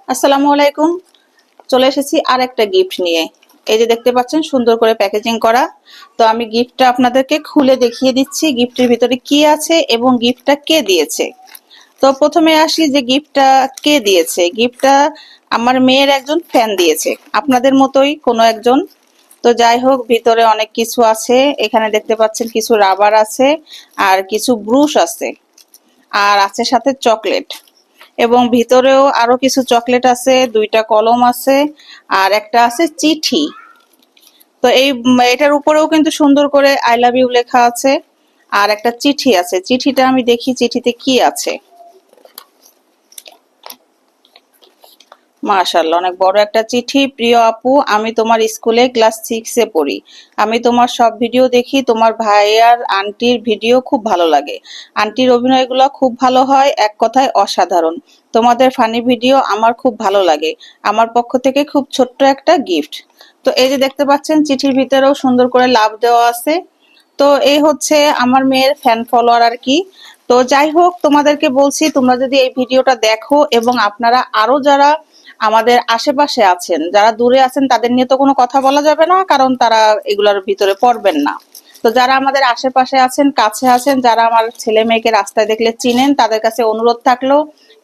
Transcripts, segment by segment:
আসসালামু আলাইকুম। চলে এসেছি আর একটা গিফট নিয়ে। এই যে দেখতে পাচ্ছেন সুন্দর করে প্যাকেজিং করা। তো আমি গিফটটা আপনাদেরকে খুলে দেখিয়ে দিচ্ছি গিফটের ভিতরে কি আছে এবং গিফটটা কে দিয়েছে। তো প্রথমে আসি যে গিফটটা কে দিয়েছে। গিফটটা আমার মেয়ের একজন ফ্যান দিয়েছে, আপনাদের মতোই কোনো একজন। তো যাই হোক, ভিতরে অনেক কিছু আছে। এখানে দেখতে পাচ্ছেন কিছু রাবার আছে আর কিছু ব্রুশ আছে, আর আছে সাথে চকলেট। এবং ভিতরেও আরো কিছু চকলেট আছে, দুইটা কলম আছে, আর একটা আছে চিঠি। তো এটার উপরেও কিন্তু সুন্দর করে আই লাভ ইউ লেখা আছে। আর একটা চিঠি আছে, চিঠিটা আমি দেখি চিঠিতে কি আছে। মাশাআল্লাহ, অনেক বড় একটা চিঠি। প্রিয় আপু, আমি তোমার স্কুলে ক্লাস 6-এ পড়ি। আমি তোমার সব ভিডিও দেখি। তোমার ভাইয়ার আন্টির ভিডিও খুব ভালো লাগে। আন্টির অভিনয়গুলো খুব ভালো হয়, এক কথায় অসাধারণ। তোমাদের ফানি ভিডিও আমার খুব ভালো লাগে। আমার পক্ষ থেকে খুব ছোট্ট একটা গিফট। তো এই যে দেখতে পাচ্ছেন চিঠির ভিতরেও সুন্দর করে লাভ দেওয়া আছে। তো এই হচ্ছে আমার মেয়ের ফ্যান ফলোয়ার আর কি। তো যাই হোক, তোমাদেরকে বলছি তোমরা যদি এই ভিডিওটা দেখো এবং আপনারা আরো যারা আমাদের আশেপাশে আছেন, যারা দূরে আছেন, তাদের নিয়ে তো কোনো কথা বলা যাবে না, কারণ তারা এগুলোর ভিতরে পড়বেন না। তো যারা আমাদের আশেপাশে আছেন, কাছে আছেন, যারা আমার ছেলে মেয়েকে রাস্তায় দেখলে চিনেন, তাদের কাছে অনুরোধ থাকলো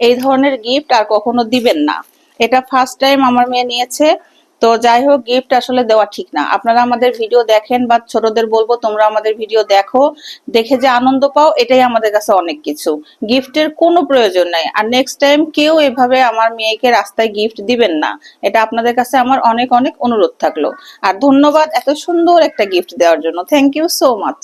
এই ধরনের গিফট আর কখনো দিবেন না। এটা ফার্স্ট টাইম আমার মেয়ে নিয়েছে। তো যাই হোক, গিফট আসলে দেওয়া ঠিক না। আপনারা আমাদের ভিডিও দেখেন, বা ছোটদের বলবো তোমরা আমাদের ভিডিও দেখো, দেখে যে আনন্দ পাও, এটাই আমাদের কাছে অনেক কিছু। গিফটের কোনো প্রয়োজন নাই। আর নেক্সট টাইম কেউ এভাবে আমার মেয়েকে রাস্তায় গিফট দিবেন না। এটা আপনাদের কাছে আমার অনেক অনেক অনুরোধ থাকলো। আর ধন্যবাদ এত সুন্দর একটা গিফট দেওয়ার জন্য। Thank you so much.